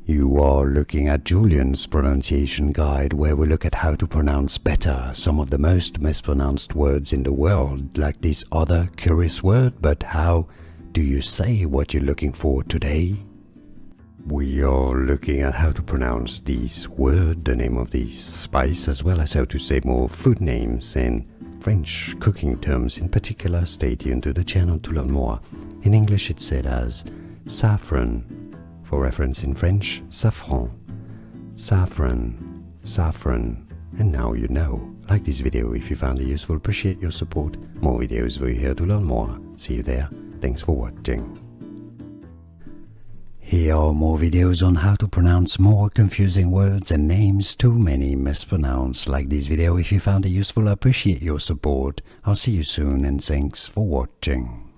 You are looking at Julian's pronunciation guide, where we look at how to pronounce better some of the most mispronounced words in the world, like this other curious word. But how do you say what you're looking for today? We are looking at how to pronounce this word, the name of this spice, as well as how to say more food names and French cooking terms in particular. Stay tuned to the channel to learn more. In English it's said as saffron. For reference in French, safran. Saffron, saffron. And now you know. Like this video if you found it useful, appreciate your support. More videos for you here to learn more. See you there. Thanks for watching. Here are more videos on how to pronounce more confusing words and names too many mispronounced. Like this video if you found it useful, appreciate your support. I'll see you soon and thanks for watching.